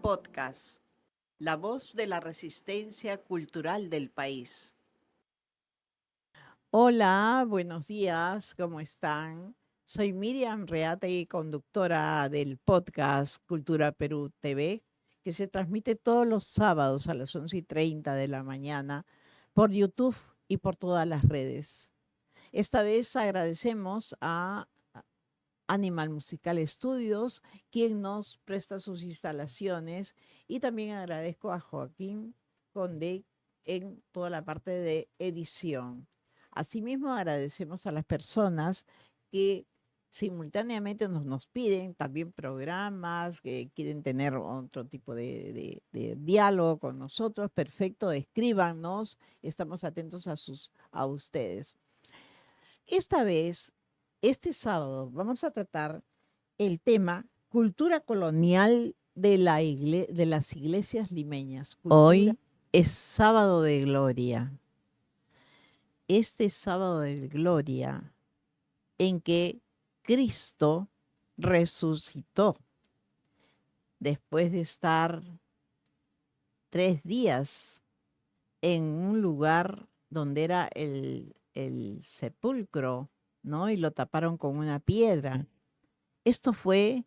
Podcast, la voz de la resistencia cultural del país. Hola, buenos días, ¿cómo están? Soy Miriam Reate, conductora del podcast Cultura Perú TV, que se transmite todos los sábados a las 11:30 de la mañana por YouTube y por todas las redes. Esta vez agradecemos a Animal Musical Studios, quien nos presta sus instalaciones, y también agradezco a Joaquín Conde en toda la parte de edición. Asimismo, agradecemos a las personas que simultáneamente nos piden también programas, que quieren tener otro tipo de diálogo con nosotros. Perfecto, escríbanos, estamos atentos a ustedes. Esta vez, este sábado, vamos a tratar el tema cultura colonial de las iglesias limeñas. Hoy es sábado de gloria. Este sábado de gloria en que Cristo resucitó después de estar 3 días en un lugar donde era el sepulcro, ¿no? Y lo taparon con una piedra. Esto fue,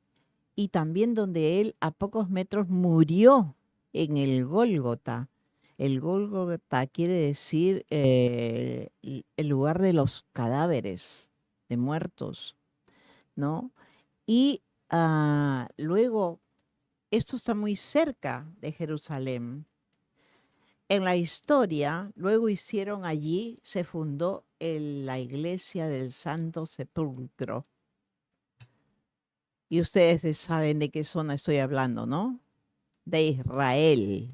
y también donde él a pocos metros murió en el Gólgota. El Gólgota quiere decir el lugar de los cadáveres de muertos, ¿no? Y luego, esto está muy cerca de Jerusalén. En la historia, luego hicieron allí, se fundó la iglesia del Santo Sepulcro. Y ustedes saben de qué zona estoy hablando, ¿no? De Israel.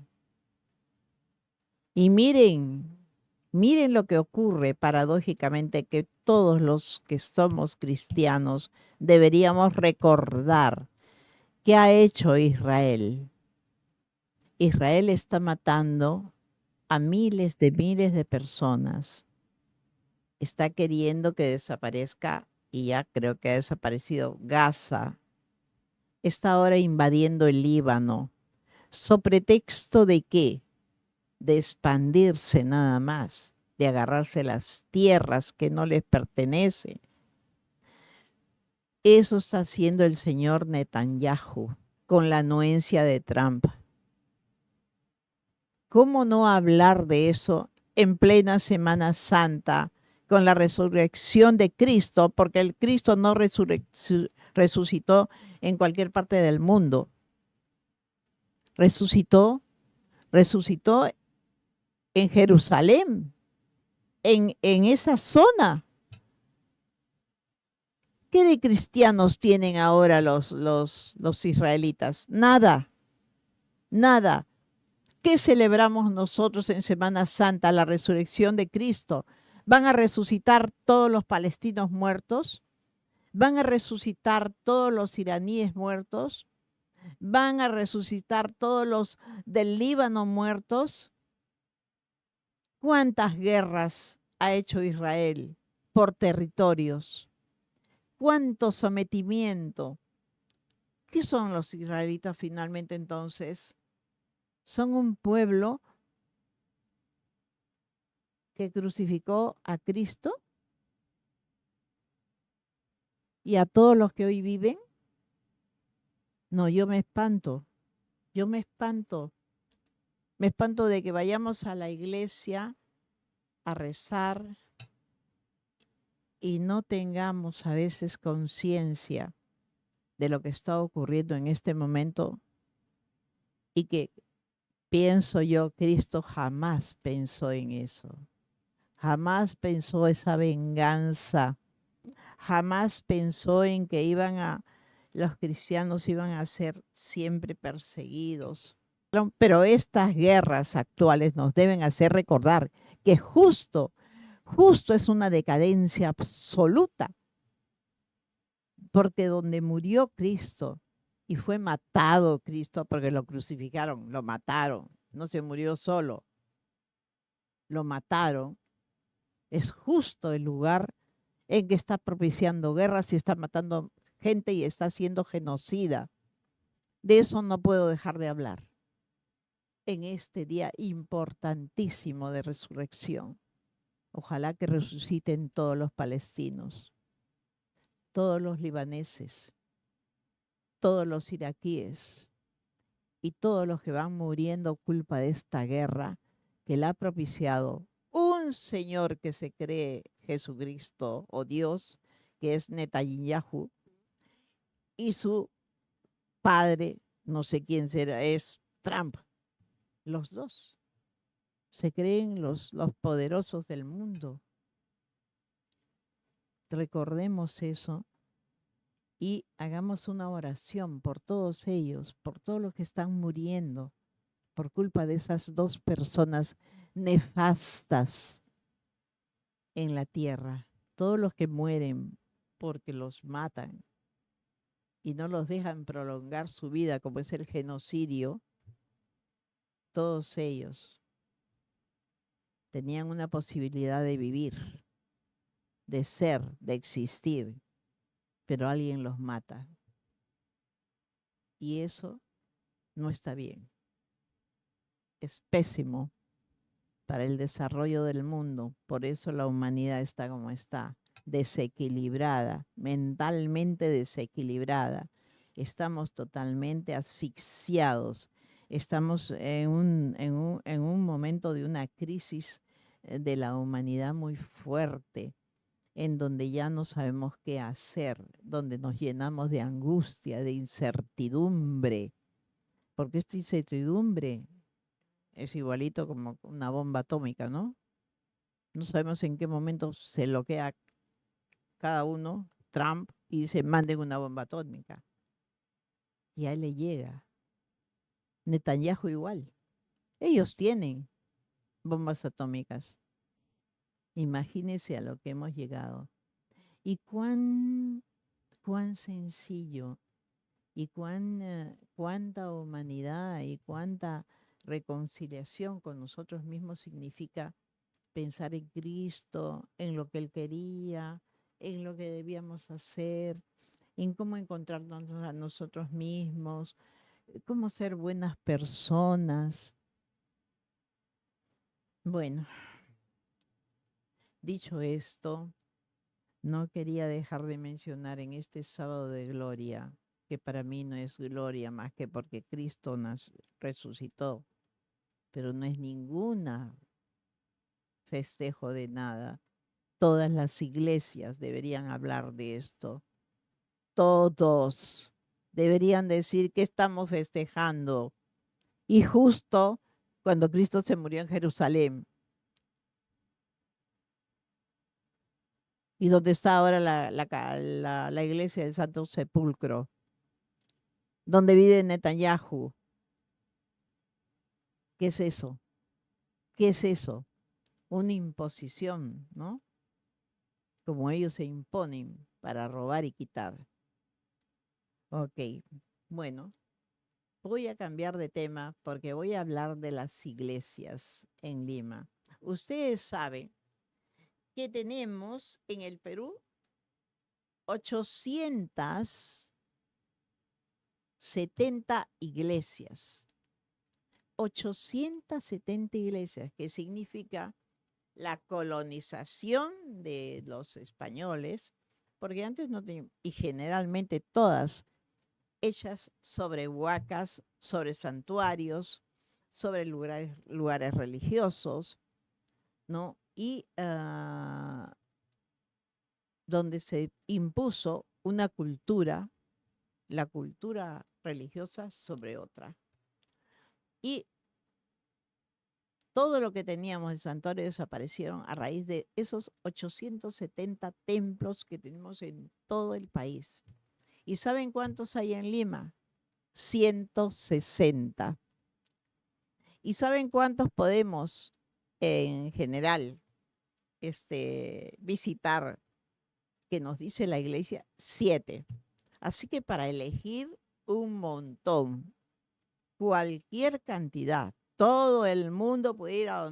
Y miren lo que ocurre paradójicamente, que todos los que somos cristianos deberíamos recordar qué ha hecho Israel. Israel está matando a miles de personas. Está queriendo que desaparezca, y ya creo que ha desaparecido, Gaza. Está ahora invadiendo el Líbano. ¿So pretexto de qué? De expandirse nada más, de agarrarse las tierras que no les pertenecen. Eso está haciendo el señor Netanyahu con la anuencia de Trump. ¿Cómo no hablar de eso en plena Semana Santa con la resurrección de Cristo? Porque el Cristo no resucitó en cualquier parte del mundo. Resucitó en Jerusalén, en esa zona. ¿Qué de cristianos tienen ahora los israelitas? Nada, nada. ¿Qué celebramos nosotros en Semana Santa? La resurrección de Cristo. ¿Van a resucitar todos los palestinos muertos? ¿Van a resucitar todos los iraníes muertos? ¿Van a resucitar todos los del Líbano muertos? ¿Cuántas guerras ha hecho Israel por territorios? ¿Cuánto sometimiento? ¿Qué son los israelitas finalmente entonces? Son un pueblo que crucificó a Cristo y a todos los que hoy viven. No, yo me espanto de que vayamos a la iglesia a rezar y no tengamos a veces conciencia de lo que está ocurriendo en este momento, y que pienso yo, Cristo jamás pensó en eso, jamás pensó esa venganza, jamás pensó en que los cristianos iban a ser siempre perseguidos. Pero estas guerras actuales nos deben hacer recordar que justo es una decadencia absoluta, porque donde murió Cristo y fue matado Cristo, porque lo crucificaron, lo mataron, no se murió solo, lo mataron, es justo el lugar en que está propiciando guerras y está matando gente y está siendo genocida. De eso no puedo dejar de hablar en este día importantísimo de resurrección. Ojalá que resuciten todos los palestinos, todos los libaneses, todos los iraquíes y todos los que van muriendo culpa de esta guerra que la ha propiciado un señor que se cree Jesucristo o Dios, que es Netanyahu, y su padre, no sé quién será, es Trump. Los dos se creen los poderosos del mundo. Recordemos eso y hagamos una oración por todos ellos, por todos los que están muriendo por culpa de esas dos personas nefastas en la tierra. Todos los que mueren porque los matan y no los dejan prolongar su vida, como es el genocidio, todos ellos tenían una posibilidad de vivir, de ser, de existir, pero alguien los mata. Y eso no está bien. Es pésimo para el desarrollo del mundo. Por eso la humanidad está como está, desequilibrada, mentalmente desequilibrada. Estamos totalmente asfixiados. Estamos en un momento de una crisis de la humanidad muy fuerte, en donde ya no sabemos qué hacer, donde nos llenamos de angustia, de incertidumbre, porque esta incertidumbre es igualito como una bomba atómica, ¿no? No sabemos en qué momento se bloquea cada uno, Trump, y dice, manden una bomba atómica. Y a él le llega. Netanyahu igual. Ellos tienen bombas atómicas. Imagínense a lo que hemos llegado. Y cuán sencillo y cuánta humanidad y cuánta reconciliación con nosotros mismos significa pensar en Cristo, en lo que Él quería, en lo que debíamos hacer, en cómo encontrarnos a nosotros mismos, cómo ser buenas personas. Bueno, dicho esto, no quería dejar de mencionar en este sábado de gloria, que para mí no es gloria más que porque Cristo resucitó, pero no es ninguna festejo de nada. Todas las iglesias deberían hablar de esto. Todos deberían decir que estamos festejando. Y justo cuando Cristo se murió en Jerusalén, y donde está ahora la iglesia del Santo Sepulcro, donde vive Netanyahu. ¿Qué es eso? ¿Qué es eso? Una imposición, ¿no? Como ellos se imponen para robar y quitar. Ok, bueno, voy a cambiar de tema porque voy a hablar de las iglesias en Lima. Ustedes saben que tenemos en el Perú 870 iglesias. 870 iglesias, que significa la colonización de los españoles, porque antes no tenían, y generalmente todas hechas sobre huacas, sobre santuarios, sobre lugares religiosos, ¿no? Y donde se impuso una cultura, la cultura religiosa sobre otra. Y todo lo que teníamos de santuario desaparecieron a raíz de esos 870 templos que tenemos en todo el país. ¿Y saben cuántos hay en Lima? 160. ¿Y saben cuántos podemos en general visitar, que nos dice la iglesia? 7. Así que para elegir un montón, cualquier cantidad, todo el mundo puede ir a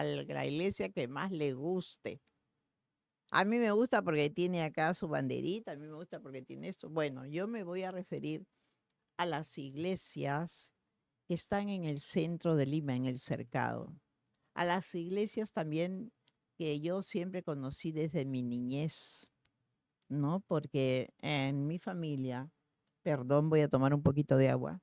la iglesia que más le guste. A mí me gusta porque tiene acá su banderita, a mí me gusta porque tiene esto. Bueno, yo me voy a referir a las iglesias que están en el centro de Lima, en el Cercado. A las iglesias también que yo siempre conocí desde mi niñez, ¿no? Porque en mi familia, perdón, voy a tomar un poquito de agua.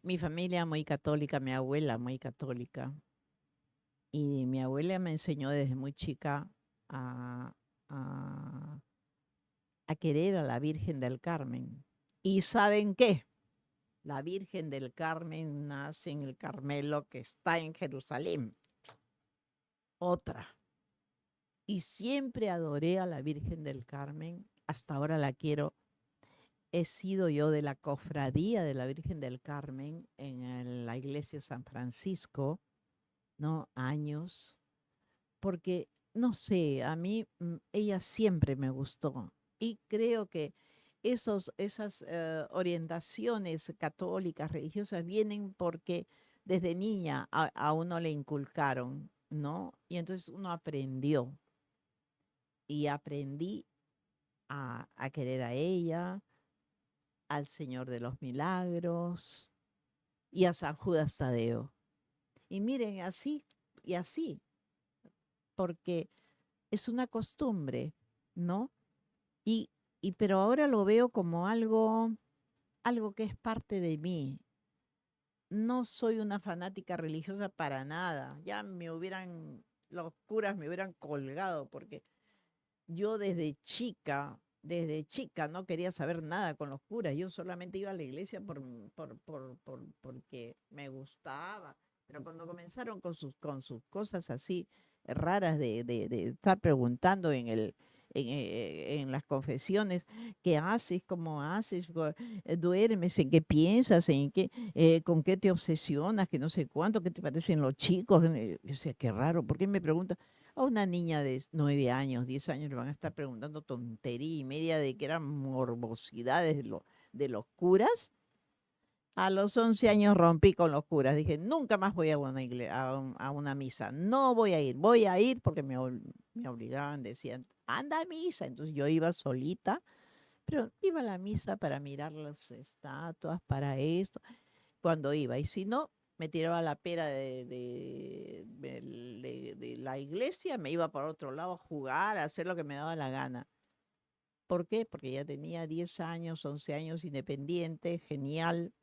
Mi familia muy católica, mi abuela muy católica. Y mi abuela me enseñó desde muy chica a, a, a querer a la Virgen del Carmen. ¿Y saben qué? La Virgen del Carmen nace en el Carmelo que está en Jerusalén. Otra. Y siempre adoré a la Virgen del Carmen. Hasta ahora la quiero. He sido yo de la cofradía de la Virgen del Carmen en la iglesia San Francisco, ¿no? Años. Porque, no sé, a mí ella siempre me gustó. Y creo que esas orientaciones católicas, religiosas, vienen porque desde niña a uno le inculcaron, ¿no? Y entonces uno aprendió. Y aprendí a querer a ella, al Señor de los Milagros y a San Judas Tadeo. Y miren, así y así, porque es una costumbre, ¿no? Y, pero ahora lo veo como algo que es parte de mí. No soy una fanática religiosa para nada. Ya los curas me hubieran colgado, porque yo desde chica no quería saber nada con los curas. Yo solamente iba a la iglesia porque me gustaba. Pero cuando comenzaron con sus cosas así raras de estar preguntando en las confesiones, ¿qué haces? ¿Cómo haces? ¿Duermes? ¿En qué piensas? ¿Con qué te obsesionas? Que no sé cuánto, ¿qué te parecen los chicos? Yo decía, qué raro, ¿por qué me preguntan? A una niña de 9 años, 10 años le van a estar preguntando tontería y media de que eran morbosidades de los curas. A los 11 años rompí con los curas. Dije, nunca más voy a una misa. No voy a ir porque me obligaban, decían, anda a misa. Entonces yo iba solita, pero iba a la misa para mirar las estatuas, para esto cuando iba. Y si no, me tiraba la pera de la iglesia, me iba por otro lado a jugar, a hacer lo que me daba la gana. ¿Por qué? Porque ya tenía 10 años, 11 años, independiente, genial,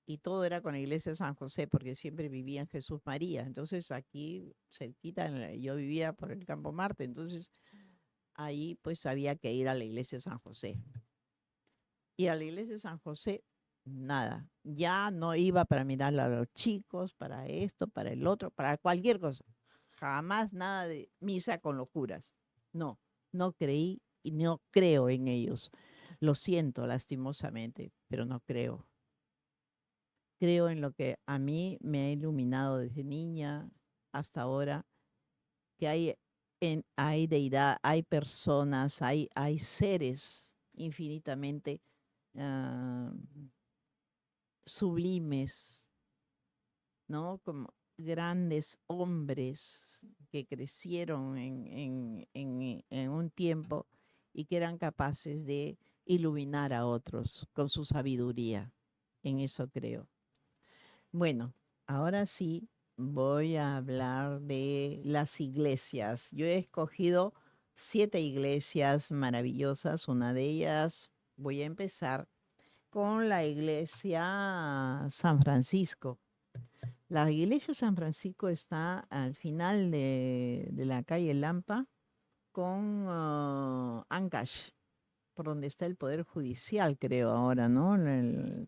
y todo era con la iglesia de San José, porque siempre vivía en Jesús María. Entonces aquí cerquita, yo vivía por el Campo Marte, entonces ahí pues había que ir a la iglesia de San José. Y a la iglesia de San José, nada. Ya no iba para mirar a los chicos, para esto, para el otro, para cualquier cosa. Jamás nada de misa con los curas. No, no creí y no creo en ellos. Lo siento lastimosamente, pero no creo. Creo en lo que a mí me ha iluminado desde niña hasta ahora, que hay deidad, hay personas, hay seres infinitamente ah, sublimes, ¿no? Como grandes hombres que crecieron en un tiempo y que eran capaces de iluminar a otros con su sabiduría. En eso creo. Bueno, ahora sí voy a hablar de las iglesias. Yo he escogido 7 iglesias maravillosas. Una de ellas voy a empezar con la iglesia San Francisco. La iglesia San Francisco está al final de la calle Lampa con Ancash, por donde está el Poder Judicial, creo ahora, ¿no?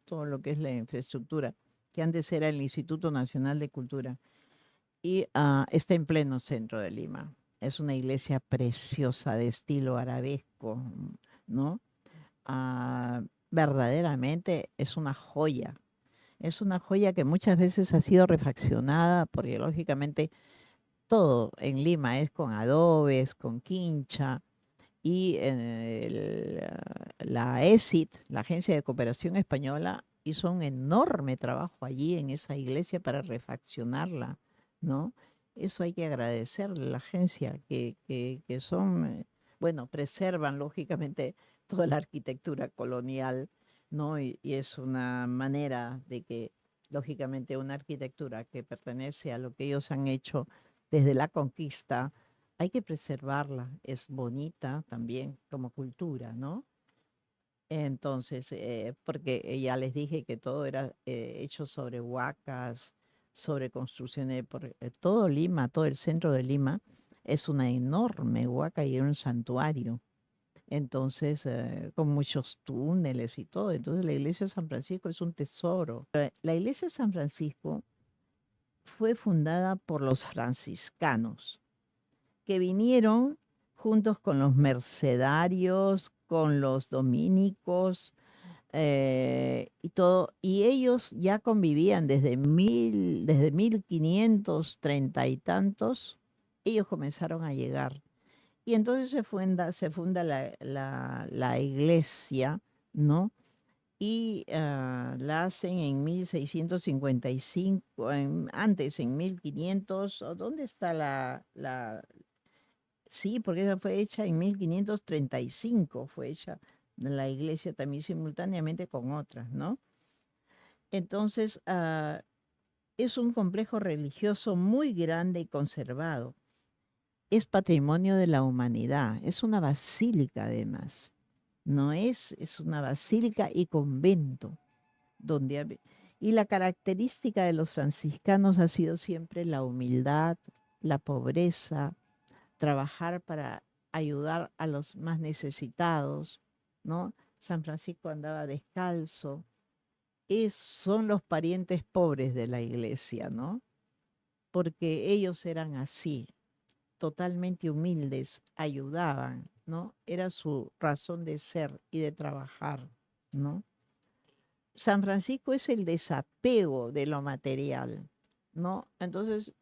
Todo lo que es la infraestructura, que antes era el Instituto Nacional de Cultura. Y está en pleno centro de Lima. Es una iglesia preciosa de estilo arabesco, ¿no? Ah, verdaderamente es una joya. Es una joya que muchas veces ha sido refaccionada, porque lógicamente todo en Lima es con adobes, con quincha, y la ESIT, la Agencia de Cooperación Española, hizo un enorme trabajo allí en esa iglesia para refaccionarla, ¿no? Eso hay que agradecerle a la agencia, que son, bueno, preservan lógicamente toda la arquitectura colonial, ¿no? Y es una manera de que, lógicamente, una arquitectura que pertenece a lo que ellos han hecho desde la conquista, hay que preservarla. Es bonita también como cultura, ¿no? Entonces, porque ya les dije que todo era hecho sobre huacas, sobre construcciones, todo Lima, todo el centro de Lima es una enorme huaca y un santuario. Entonces, con muchos túneles y todo. Entonces, la iglesia de San Francisco es un tesoro. La iglesia de San Francisco fue fundada por los franciscanos que vinieron juntos con los mercedarios, con los dominicos, y todo, y ellos ya convivían desde 1530 y tantos, ellos comenzaron a llegar. Y entonces se funda la iglesia, ¿no? Y la hacen en 1655, antes en 1500, ¿dónde está Sí, porque esa fue hecha en 1535, fue hecha la iglesia también simultáneamente con otras, ¿no? Entonces, es un complejo religioso muy grande y conservado. Es patrimonio de la humanidad, es una basílica además, no es una basílica y convento, y la característica de los franciscanos ha sido siempre la humildad, la pobreza, trabajar para ayudar a los más necesitados, ¿no? San Francisco andaba descalzo. Son los parientes pobres de la iglesia, ¿no? Porque ellos eran así, totalmente humildes, ayudaban, ¿no? Era su razón de ser y de trabajar, ¿no? San Francisco es el desapego de lo material, ¿no? Entonces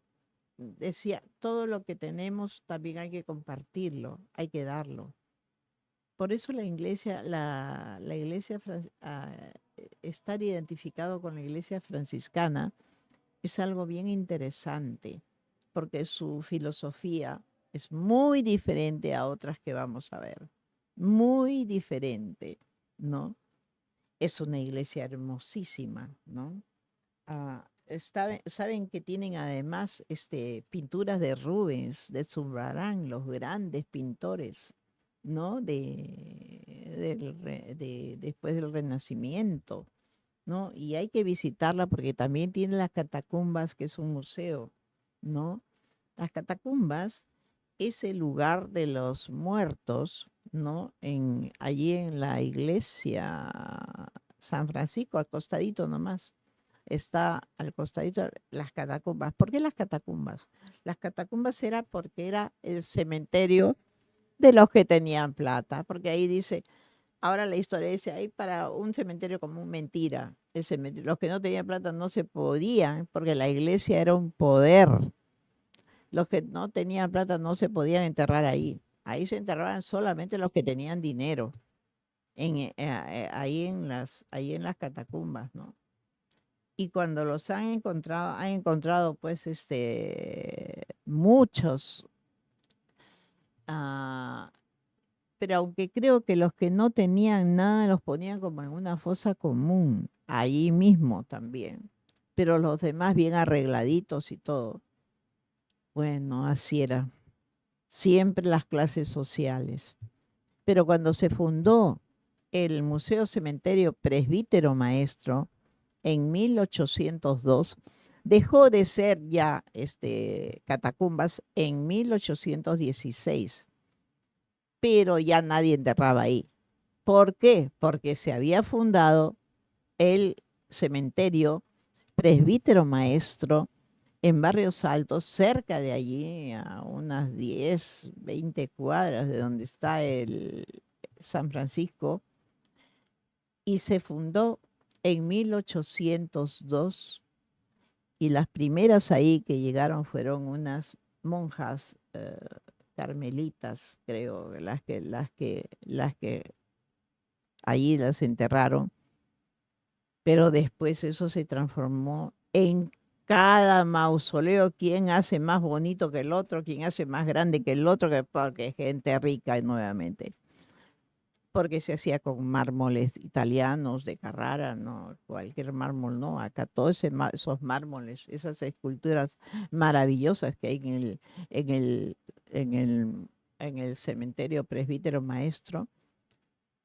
decía, todo lo que tenemos también hay que compartirlo, hay que darlo. Por eso estar identificado con la iglesia franciscana es algo bien interesante, porque su filosofía es muy diferente a otras que vamos a ver, muy diferente, ¿no? Es una iglesia hermosísima, ¿no? Saben que tienen además pinturas de Rubens, de Zurbarán, los grandes pintores, ¿no? Después del Renacimiento, ¿no? Y hay que visitarla porque también tiene las catacumbas, que es un museo, ¿no? Las catacumbas es el lugar de los muertos, ¿no? Allí en la iglesia San Francisco, al costadito nomás. Está al costadito las catacumbas. ¿Por qué las catacumbas? Las catacumbas era porque era el cementerio de los que tenían plata, porque ahí dice, ahora la historia dice, ahí para un cementerio común, mentira. Los que no tenían plata no se podían, porque la iglesia era un poder. Los que no tenían plata no se podían enterrar ahí. Ahí se enterraban solamente los que tenían dinero, ahí en las catacumbas, ¿no? Y cuando los han encontrado pues muchos, ah, pero aunque creo que los que no tenían nada los ponían como en una fosa común, ahí mismo también, pero los demás bien arregladitos y todo. Bueno, así era, siempre las clases sociales. Pero cuando se fundó el Museo Cementerio Presbítero Maestro en 1802, dejó de ser ya catacumbas en 1816, pero ya nadie enterraba ahí. ¿Por qué? Porque se había fundado el cementerio Presbítero Maestro en Barrios Altos, cerca de allí, a unas 10, 20 cuadras de donde está el San Francisco, y se fundó en 1802, y las primeras ahí que llegaron fueron unas monjas carmelitas, creo, las que allí las enterraron, pero después eso se transformó en cada mausoleo, quién hace más bonito que el otro, quién hace más grande que el otro, porque es gente rica nuevamente. Porque se hacía con mármoles italianos de Carrara, no cualquier mármol, no. Acá todos esos mármoles, esas esculturas maravillosas que hay en el, en el, en el cementerio Presbítero Maestro,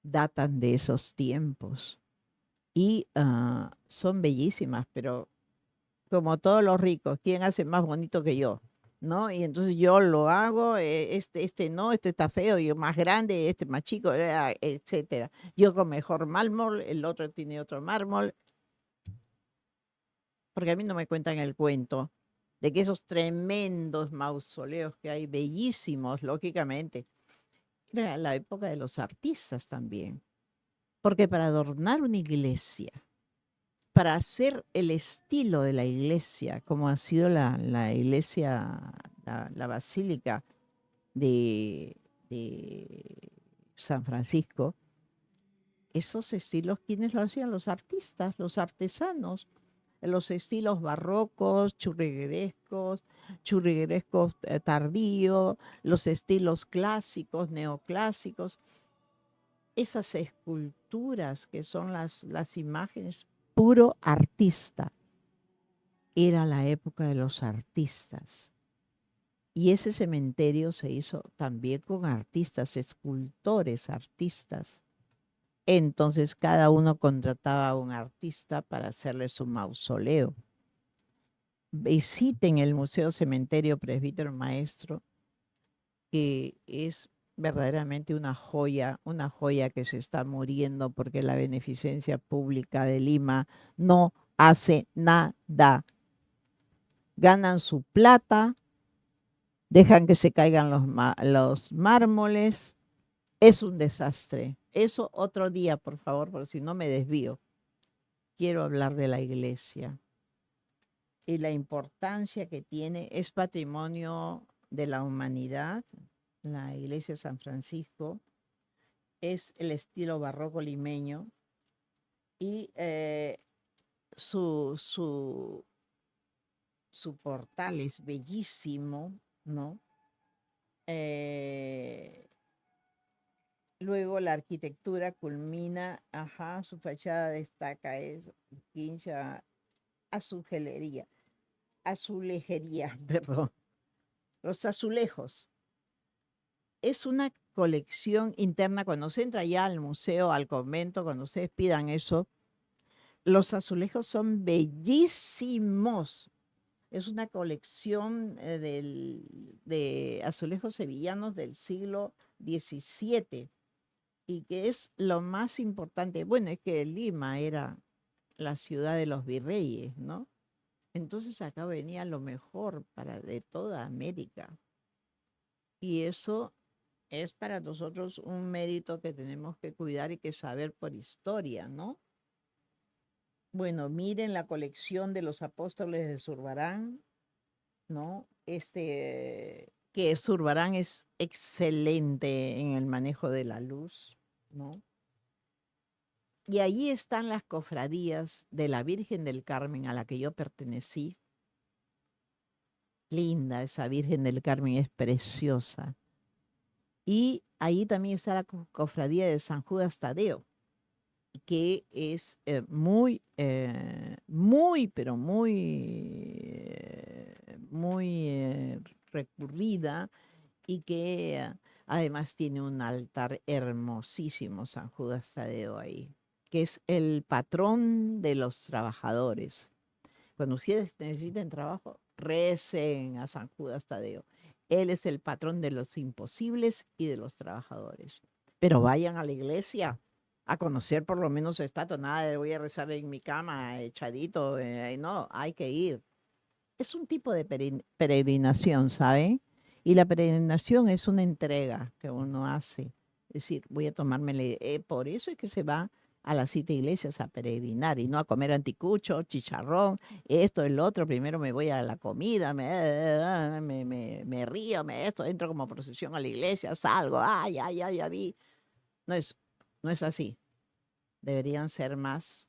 datan de esos tiempos y son bellísimas, pero como todos los ricos, ¿quién hace más bonito que yo? ¿No? Y entonces yo lo hago, este no, este está feo, yo más grande, este más chico, etcétera. Yo con mejor mármol, el otro tiene otro mármol, porque a mí no me cuentan el cuento de que esos tremendos mausoleos que hay, bellísimos, lógicamente, era la época de los artistas también, porque para adornar una iglesia, para hacer el estilo de la iglesia, como ha sido la iglesia, la basílica de San Francisco, esos estilos, ¿quiénes lo hacían? Los artistas, los artesanos, los estilos barrocos, churriguerescos tardío, los estilos clásicos, neoclásicos, esas esculturas que son las imágenes, puro artista. Era la época de los artistas. Y ese cementerio se hizo también con artistas, escultores, artistas. Entonces cada uno contrataba a un artista para hacerle su mausoleo. Visiten el Museo Cementerio Presbítero Maestro, que es verdaderamente una joya que se está muriendo porque la beneficencia pública de Lima no hace nada. Ganan su plata, dejan que se caigan los mármoles. Es un desastre. Eso otro día, por favor, porque si no me desvío. Quiero hablar de la iglesia y la importancia que tiene. Es patrimonio de la humanidad, la iglesia de San Francisco. Es el estilo barroco limeño y su, su, su portal es bellísimo, ¿no? Eh, Luego la arquitectura culmina, ajá, su fachada destaca eso, quincha azulejería, perdón, los azulejos. Es una colección interna, cuando se entra ya al museo, al convento, cuando ustedes pidan eso, los azulejos son bellísimos. Es una colección de azulejos sevillanos del siglo XVII y que es lo más importante. Bueno, es que Lima era la ciudad de los virreyes, ¿no? Entonces acá venía lo mejor de toda América. Y eso es para nosotros un mérito que tenemos que cuidar y que saber por historia, ¿no? Bueno, miren la colección de los apóstoles de Zurbarán, ¿no? Que Zurbarán es excelente en el manejo de la luz, ¿no? Y allí están las cofradías de la Virgen del Carmen a la que yo pertenecí. Linda, esa Virgen del Carmen es preciosa. Y allí también está la cofradía de San Judas Tadeo, que es pero muy recurrida y que además tiene un altar hermosísimo, San Judas Tadeo ahí, que es el patrón de los trabajadores. Cuando ustedes necesiten trabajo, recen a San Judas Tadeo. Él es el patrón de los imposibles y de los trabajadores. Pero vayan a la iglesia a conocer por lo menos su estatua. Nada de voy a rezar en mi cama echadito. No, hay que ir. Es un tipo de peregrinación, ¿saben? Y la peregrinación es una entrega que uno hace. Es decir, voy a tomármele. Por eso es que se va a las 7 iglesias a peregrinar y no a comer anticucho, chicharrón, esto, el otro. Primero me voy a la comida, me río, entro como procesión a la iglesia, salgo, ay, ay, ay, ya vi. No es, no es así. Deberían ser más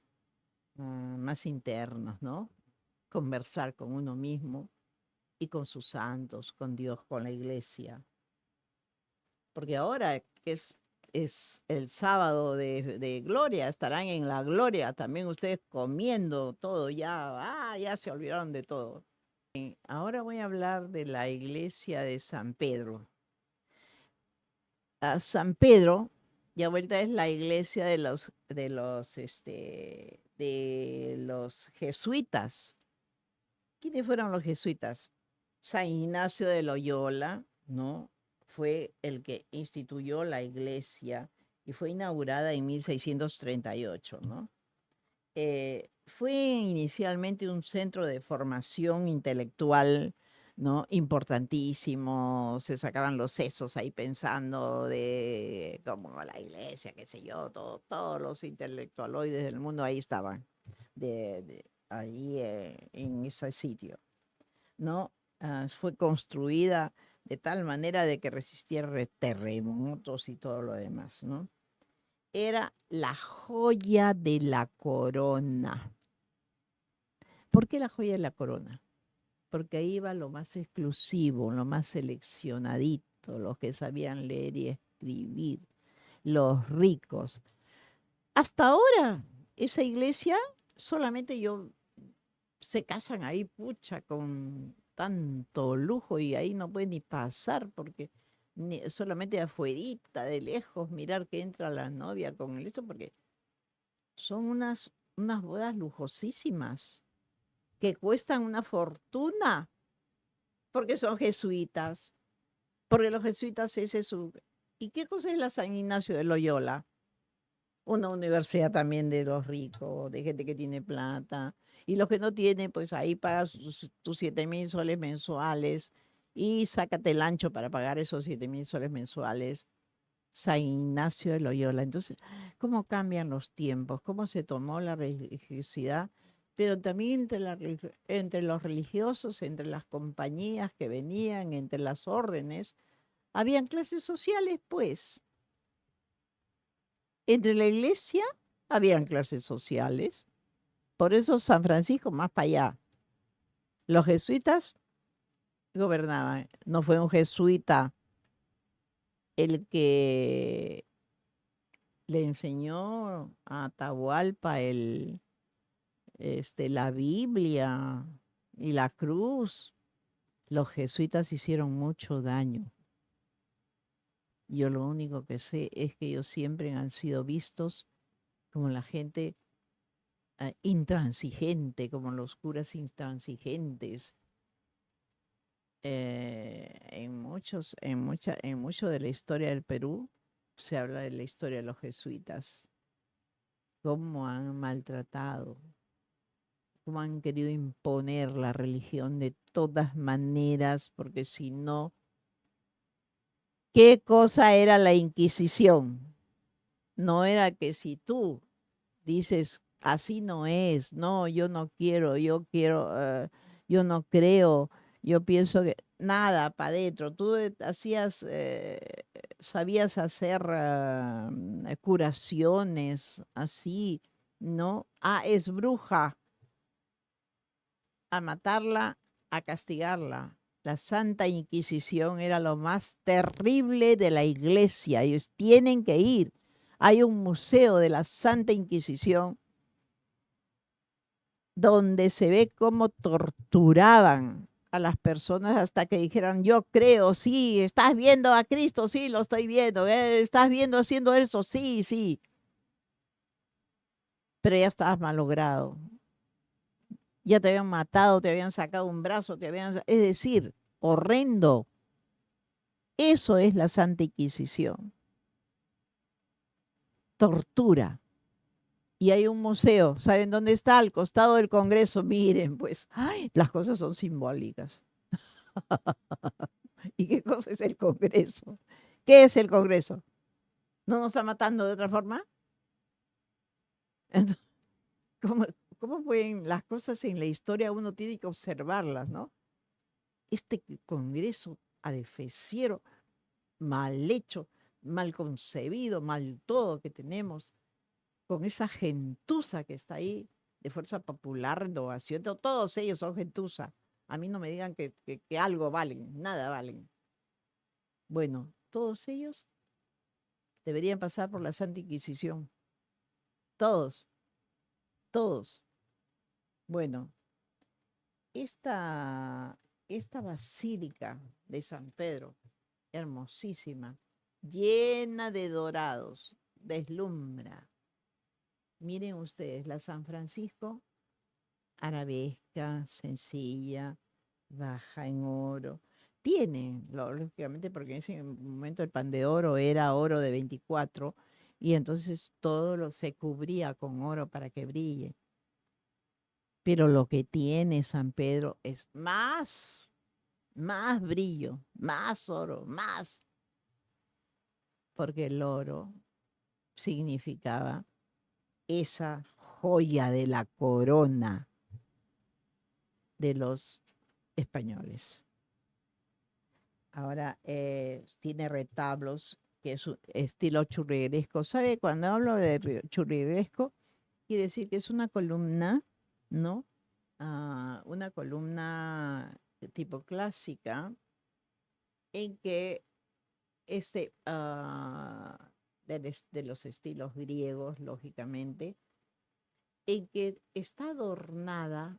internos, ¿no? conversar con uno mismo y con sus santos, con Dios, con la iglesia. Porque ahora que es el sábado de gloria, estarán en la gloria, también ustedes comiendo todo, ya se olvidaron de todo. Ahora voy a hablar de la iglesia de San Pedro. San Pedro, ya vuelta es la iglesia de los jesuitas. ¿Quiénes fueron los jesuitas? San Ignacio de Loyola, ¿no? Fue el que instituyó la iglesia y fue inaugurada en 1638, ¿no? Fue inicialmente un centro de formación intelectual, ¿no? Importantísimo, se sacaban los sesos ahí pensando de como la iglesia, qué sé yo, todos los intelectualoides del mundo ahí estaban, ahí en ese sitio, ¿no? Fue construida de tal manera de que resistiera terremotos y todo lo demás, ¿no? Era la joya de la corona. ¿Por qué la joya de la corona? Porque ahí iba lo más exclusivo, lo más seleccionadito, los que sabían leer y escribir, los ricos. Hasta ahora, esa iglesia, solamente se casan ahí, pucha, con tanto lujo y ahí no puede ni pasar porque solamente de afuerita, de lejos, mirar que entra la novia con el esto, porque son unas bodas lujosísimas que cuestan una fortuna porque son jesuitas, porque los jesuitas ese es su... ¿Y qué cosa es la San Ignacio de Loyola? Una universidad también de los ricos, de gente que tiene plata. Y los que no tienen, pues ahí pagas tus 7.000 soles mensuales y sácate el ancho para pagar esos 7.000 soles mensuales. San Ignacio de Loyola. Entonces, ¿cómo cambian los tiempos? ¿Cómo se tomó la religiosidad? Pero también entre los religiosos, entre las compañías que venían, entre las órdenes, habían clases sociales, pues. Entre la iglesia habían clases sociales. Por eso San Francisco, más para allá. Los jesuitas gobernaban. No fue un jesuita el que le enseñó a Atahualpa la Biblia y la cruz. Los jesuitas hicieron mucho daño. Yo lo único que sé es que ellos siempre han sido vistos como la gente intransigente, como los curas intransigentes. En mucho de la historia del Perú se habla de la historia de los jesuitas, cómo han maltratado, cómo han querido imponer la religión de todas maneras, porque si no, ¿qué cosa era la Inquisición? No era que si tú dices, así no es, no, yo no quiero, yo no creo, yo pienso que nada, para adentro, tú sabías hacer curaciones así, ¿no? Es bruja, a matarla, a castigarla. La Santa Inquisición era lo más terrible de la iglesia. Ellos tienen que ir. Hay un museo de la Santa Inquisición donde se ve cómo torturaban a las personas hasta que dijeran, yo creo, sí, estás viendo a Cristo, sí, lo estoy viendo, estás viendo haciendo eso, sí, sí, pero ya estabas malogrado, ya te habían matado, te habían sacado un brazo, es decir, horrendo. Eso es la Santa Inquisición, tortura. Y hay un museo, ¿saben dónde está? Al costado del Congreso. Miren, pues, ay, las cosas son simbólicas. ¿Y qué cosa es el Congreso? ¿Qué es el Congreso? ¿No nos está matando de otra forma? Entonces, ¿cómo, cómo pueden las cosas en la historia? Uno tiene que observarlas, ¿no? Este Congreso adefesiero, mal hecho, mal concebido, mal todo que tenemos, con esa gentuza que está ahí, de Fuerza Popular, Renovación, todos ellos son gentuza. A mí no me digan que algo valen, nada valen. Bueno, todos ellos deberían pasar por la Santa Inquisición. Todos, todos. Bueno, esta, esta basílica de San Pedro, hermosísima, llena de dorados, deslumbra. Miren ustedes, la San Francisco, arabesca, sencilla, baja en oro. Tiene, lógicamente, porque en ese momento el pan de oro era oro de 24 y entonces se cubría con oro para que brille. Pero lo que tiene San Pedro es más brillo, más oro, más, porque el oro significaba esa joya de la corona de los españoles. Ahora tiene retablos que es un estilo churrigueresco. ¿Sabe? Cuando hablo de churrigueresco, quiere decir que es una columna, ¿no? Una columna de tipo clásica en que de los estilos griegos, lógicamente, en que está adornada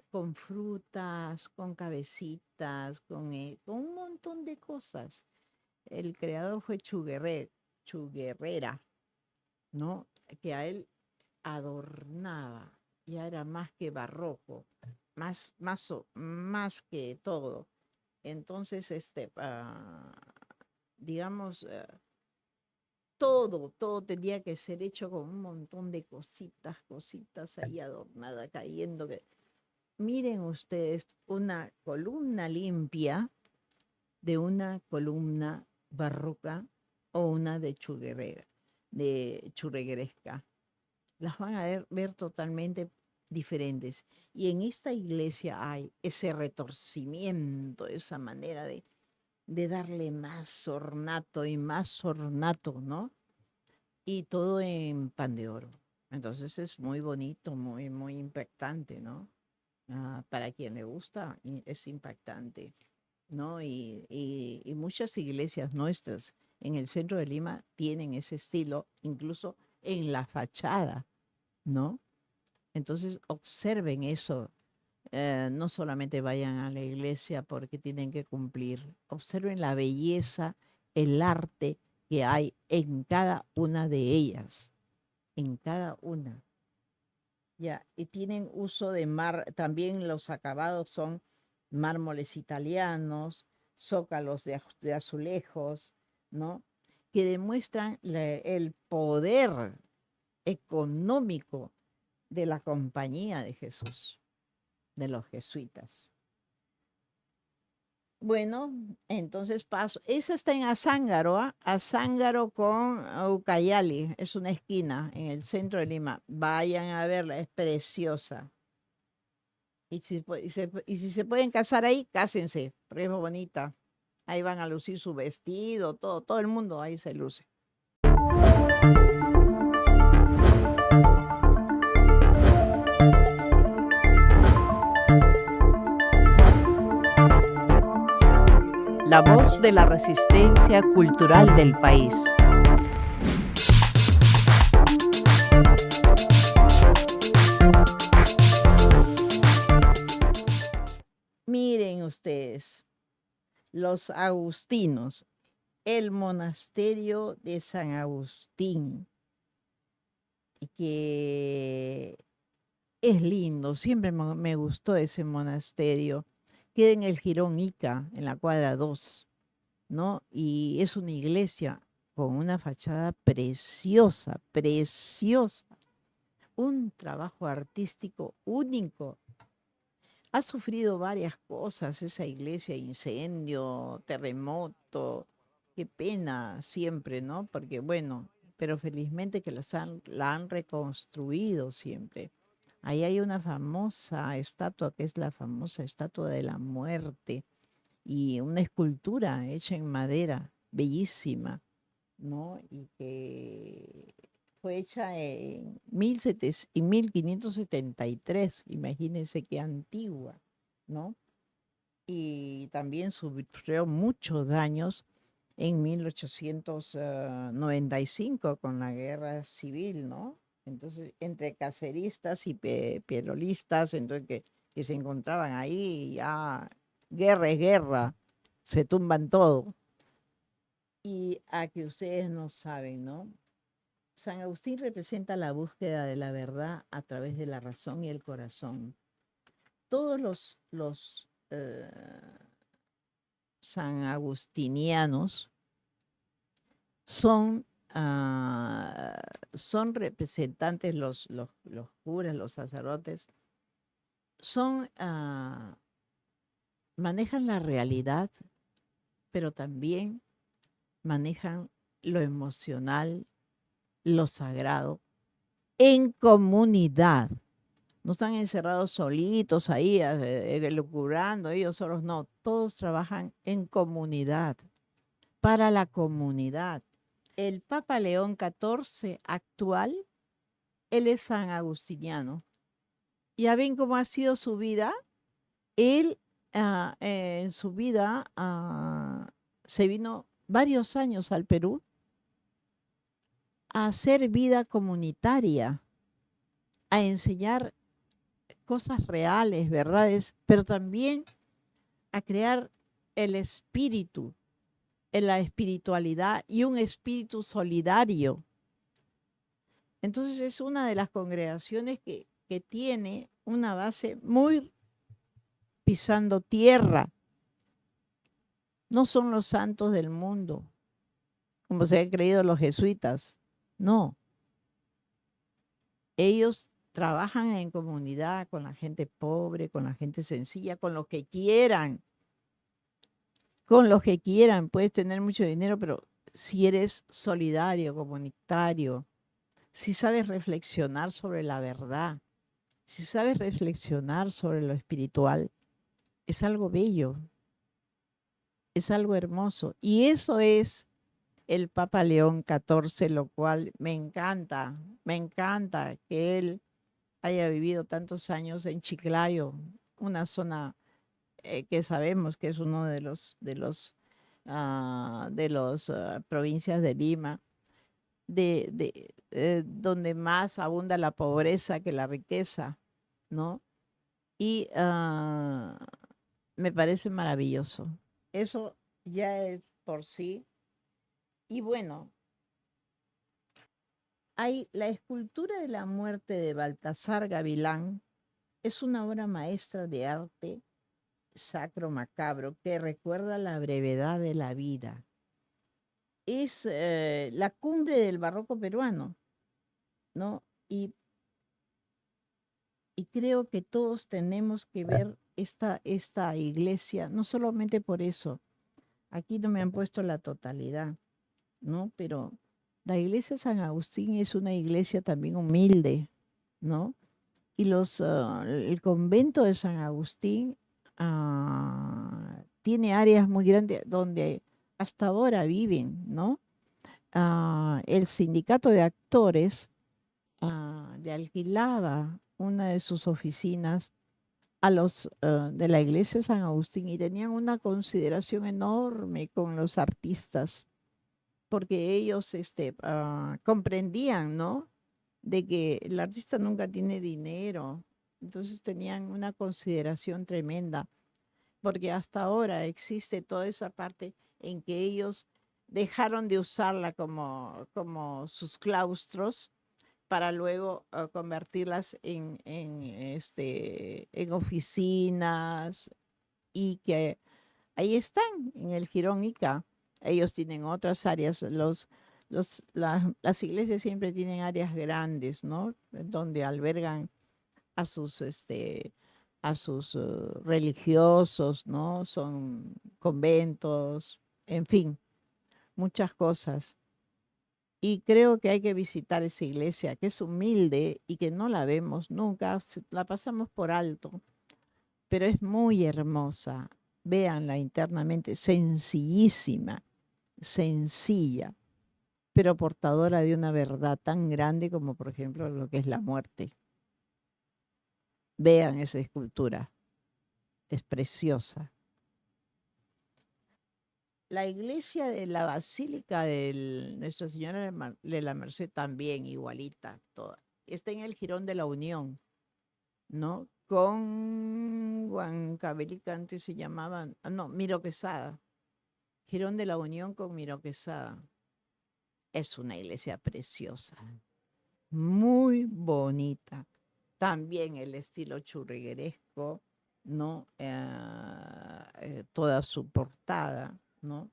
con frutas, con cabecitas, con un montón de cosas. El creador fue Chuguerrera, ¿no? Que a él adornaba, ya era más que barroco, más que todo. Entonces, digamos, todo tenía que ser hecho con un montón de cositas ahí adornadas, cayendo. Miren ustedes una columna limpia de una columna barroca o una de churrigueresca. Las van a ver totalmente diferentes. Y en esta iglesia hay ese retorcimiento, esa manera de darle más ornato, ¿no? Y todo en pan de oro. Entonces es muy bonito, muy impactante, ¿no? Para quien le gusta, es impactante, ¿no? Y muchas iglesias nuestras en el centro de Lima tienen ese estilo, incluso en la fachada, ¿no? Entonces observen eso. No solamente vayan a la iglesia porque tienen que cumplir, observen la belleza, el arte que hay en cada una de ellas, en cada una. Ya, y tienen uso de también los acabados son mármoles italianos, zócalos de azulejos, ¿no? Que demuestran el poder económico de la compañía de Jesús, de los jesuitas. Bueno, entonces paso. Esa está en Azángaro, Azángaro con Ucayali. Es una esquina en el centro de Lima. Vayan a verla, es preciosa. Y si se pueden casar ahí, cásense, porque es muy bonita. Ahí van a lucir su vestido, todo el mundo ahí se luce. La voz de la resistencia cultural del país. Miren ustedes, los agustinos, el monasterio de San Agustín, que es lindo, siempre me gustó ese monasterio. Queda en el Jirón Ica, en la cuadra 2, ¿no? Y es una iglesia con una fachada preciosa, preciosa. Un trabajo artístico único. Ha sufrido varias cosas esa iglesia, incendio, terremoto. Qué pena siempre, ¿no? Porque bueno, pero felizmente que la han reconstruido siempre. Ahí hay una famosa estatua que es la famosa estatua de la muerte y una escultura hecha en madera, bellísima, ¿no? Y que fue hecha en 1573, imagínense qué antigua, ¿no? Y también sufrió muchos daños en 1895 con la guerra civil, ¿no? Entonces, entre caceristas y perolistas, entonces que se encontraban ahí, ya guerra es guerra, se tumban todo. Y a que ustedes no saben, ¿no? San Agustín representa la búsqueda de la verdad a través de la razón y el corazón. Todos los san agustinianos son, son representantes, los curas, los sacerdotes, son, manejan la realidad, pero también manejan lo emocional, lo sagrado, en comunidad. No están encerrados solitos ahí, elucubrando, ellos solos, no, todos trabajan en comunidad, para la comunidad. El Papa León XIV actual, él es san agustiniano. Ya ven cómo ha sido su vida. Él en su vida se vino varios años al Perú a hacer vida comunitaria, a enseñar cosas reales, verdades, pero también a crear el espíritu, en la espiritualidad y un espíritu solidario. Entonces es una de las congregaciones que tiene una base muy pisando tierra. No son los santos del mundo, como se han creído los jesuitas. No. Ellos trabajan en comunidad con la gente pobre, con la gente sencilla, con los que quieran. Con los que quieran. Puedes tener mucho dinero, pero si eres solidario, comunitario, si sabes reflexionar sobre la verdad, si sabes reflexionar sobre lo espiritual, es algo bello, es algo hermoso. Y eso es el Papa León XIV, lo cual me encanta que él haya vivido tantos años en Chiclayo, una zona que sabemos que es uno de los provincias de Lima, donde más abunda la pobreza que la riqueza, ¿no? Y me parece maravilloso. Eso ya es por sí. Y bueno, hay la escultura de la muerte de Baltasar Gavilán, es una obra maestra de arte sacro macabro que recuerda la brevedad de la vida. Es la cumbre del barroco peruano, ¿no? Y creo que todos tenemos que ver esta iglesia, no solamente por eso, aquí no me han puesto la totalidad, ¿no? Pero la iglesia San Agustín es una iglesia también humilde, ¿no? Y el convento de San Agustín tiene áreas muy grandes donde hasta ahora viven, ¿no? El sindicato de actores le alquilaba una de sus oficinas a los de la iglesia de San Agustín y tenían una consideración enorme con los artistas, porque ellos comprendían, ¿no? De que el artista nunca tiene dinero, entonces tenían una consideración tremenda, porque hasta ahora existe toda esa parte en que ellos dejaron de usarla como sus claustros para luego convertirlas en oficinas y que ahí están, en el Jirón Ica. Ellos tienen otras áreas. Las iglesias siempre tienen áreas grandes, ¿no? Donde albergan a sus religiosos, ¿no? Son conventos, en fin, muchas cosas. Y creo que hay que visitar esa iglesia, que es humilde y que no la vemos nunca, la pasamos por alto, pero es muy hermosa. Véanla internamente, sencillísima, sencilla. pero portadora de una verdad tan grande como, por ejemplo, lo que es la muerte. Vean esa escultura, es preciosa. La iglesia de la Basílica de Nuestra Señora de la Merced también, igualita, toda. Está en el Jirón de la Unión, ¿no? Con Huancavelica, antes se llamaban, no, Miro Quesada. Jirón de la Unión con Miro Quesada. Es una iglesia preciosa, muy bonita. También el estilo churrigueresco, ¿no? Toda su portada, ¿no?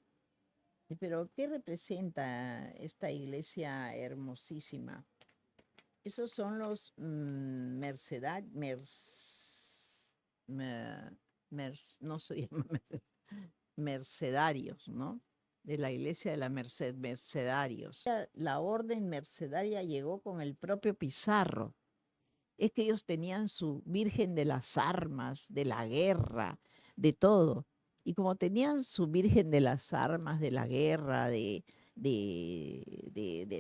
Pero, ¿qué representa esta iglesia hermosísima? Esos son los no se llama mercedarios, ¿no? De la iglesia de la Merced, mercedarios. La orden mercedaria llegó con el propio Pizarro. Es que ellos tenían su Virgen de las Armas, de la guerra, de todo. Y como tenían su Virgen de las Armas, de la guerra, de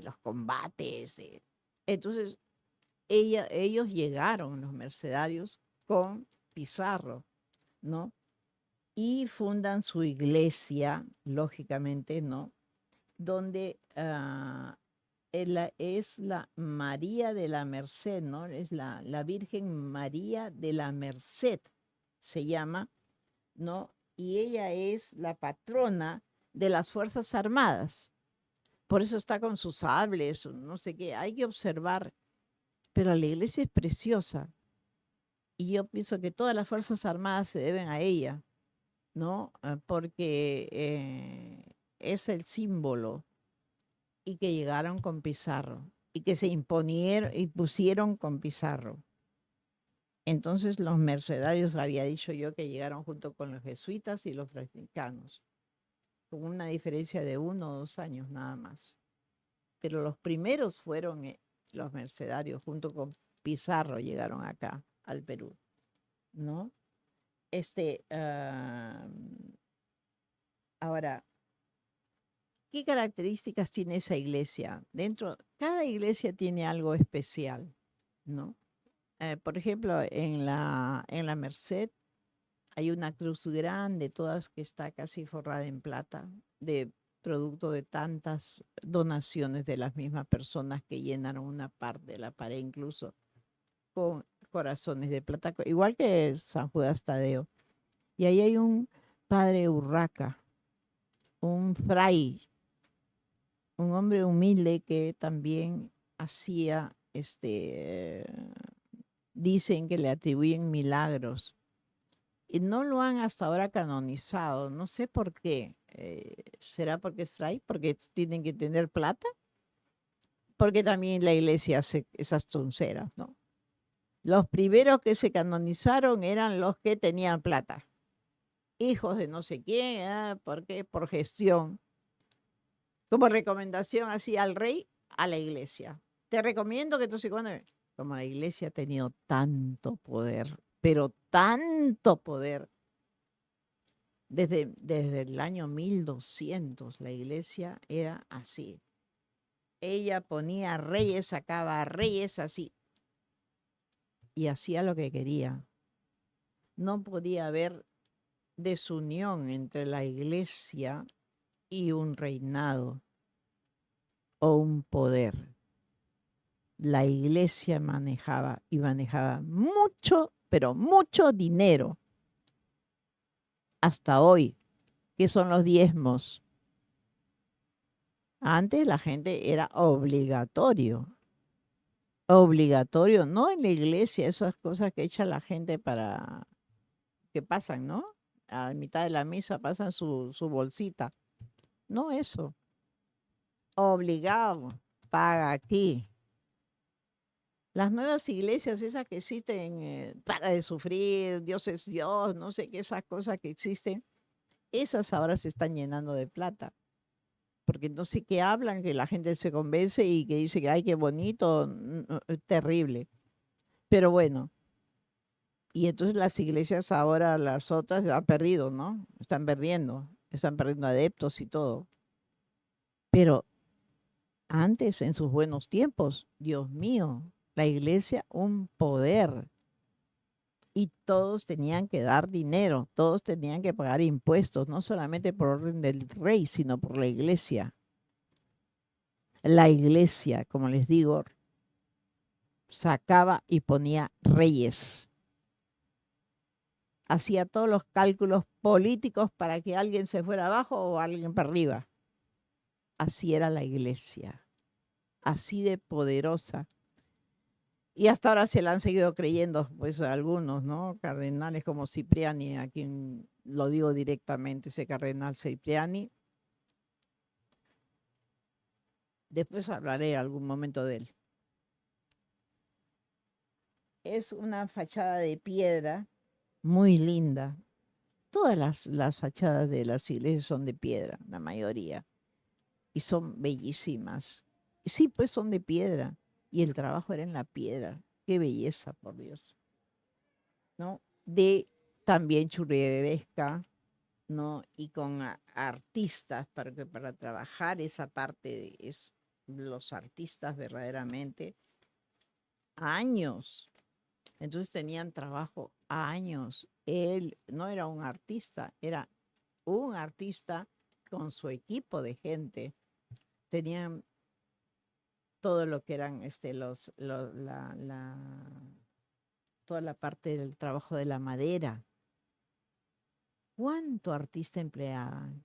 los combates, entonces ellos llegaron, los mercedarios, con Pizarro, ¿no? Y fundan su iglesia, lógicamente, ¿no? Donde es la María de la Merced, ¿no? Es la Virgen María de la Merced, se llama, ¿no? Y ella es la patrona de las Fuerzas Armadas. Por eso está con sus sables, no sé qué, hay que observar. Pero la iglesia es preciosa. Y yo pienso que todas las Fuerzas Armadas se deben a ella, ¿no? Porque es el símbolo y que llegaron con Pizarro y que se imponieron y pusieron con Pizarro. Entonces los mercedarios, había dicho yo, que llegaron junto con los jesuitas y los franciscanos, con una diferencia de 1 o 2 años nada más. Pero los primeros fueron los mercedarios, junto con Pizarro llegaron acá al Perú, ¿no? Ahora, ¿qué características tiene esa iglesia? Cada iglesia tiene algo especial, ¿no? Por ejemplo, en la Merced hay una cruz grande, todas que está casi forrada en plata, de producto de tantas donaciones de las mismas personas que llenaron una parte de la pared, incluso con corazones de plata, igual que San Judas Tadeo. Y ahí hay un padre Urraca, un fray, un hombre humilde que también hacía, dicen que le atribuyen milagros. Y no lo han hasta ahora canonizado, no sé por qué. ¿Será porque es fray? ¿Porque tienen que tener plata? Porque también la iglesia hace esas tonceras, ¿no? Los primeros que se canonizaron eran los que tenían plata. Hijos de no sé quién, ¿por qué? Por gestión. Como recomendación así al rey, a la iglesia. Te recomiendo que tú sí, como la iglesia ha tenido tanto poder, pero tanto poder, desde el año 1200 la iglesia era así. Ella ponía reyes, sacaba reyes así, y hacía lo que quería. No podía haber desunión entre la iglesia y un reinado o un poder. La iglesia manejaba mucho, pero mucho dinero. Hasta hoy, que son los diezmos. Antes la gente era obligatorio, no en la iglesia, esas cosas que echa la gente que pasan, ¿no? A mitad de la misa pasan su bolsita. No eso. Obligado, paga aquí. Las nuevas iglesias, esas que existen, para de sufrir, Dios es Dios, no sé qué, esas cosas que existen, esas ahora se están llenando de plata. Porque no sé qué hablan, que la gente se convence y que dice que, ay, qué bonito, terrible. Pero bueno, y entonces las iglesias ahora, las otras, han perdido, ¿no? Están perdiendo adeptos y todo. Pero Antes, en sus buenos tiempos, Dios mío, la iglesia, un poder. Y todos tenían que dar dinero, todos tenían que pagar impuestos, no solamente por orden del rey, sino por la iglesia. La iglesia, como les digo, sacaba y ponía reyes. Hacía todos los cálculos políticos para que alguien se fuera abajo o alguien para arriba. Así era la iglesia, así de poderosa. Y hasta ahora se la han seguido creyendo, pues algunos, ¿no? Cardenales como Cipriani, a quien lo digo directamente, ese cardenal Cipriani. Después hablaré algún momento de él. Es una fachada de piedra muy linda. Todas las fachadas de las iglesias son de piedra, la mayoría, y son bellísimas. Sí, pues son de piedra, y el trabajo era en la piedra. Qué belleza, por Dios. ¿No? De también churrigueresca, ¿no? Y con artistas, para trabajar esa parte, es los artistas verdaderamente, años. Entonces tenían trabajo años. Él no era un artista, era un artista con su equipo de gente. Tenían todo lo que eran toda la parte del trabajo de la madera. ¿Cuánto artista empleaban?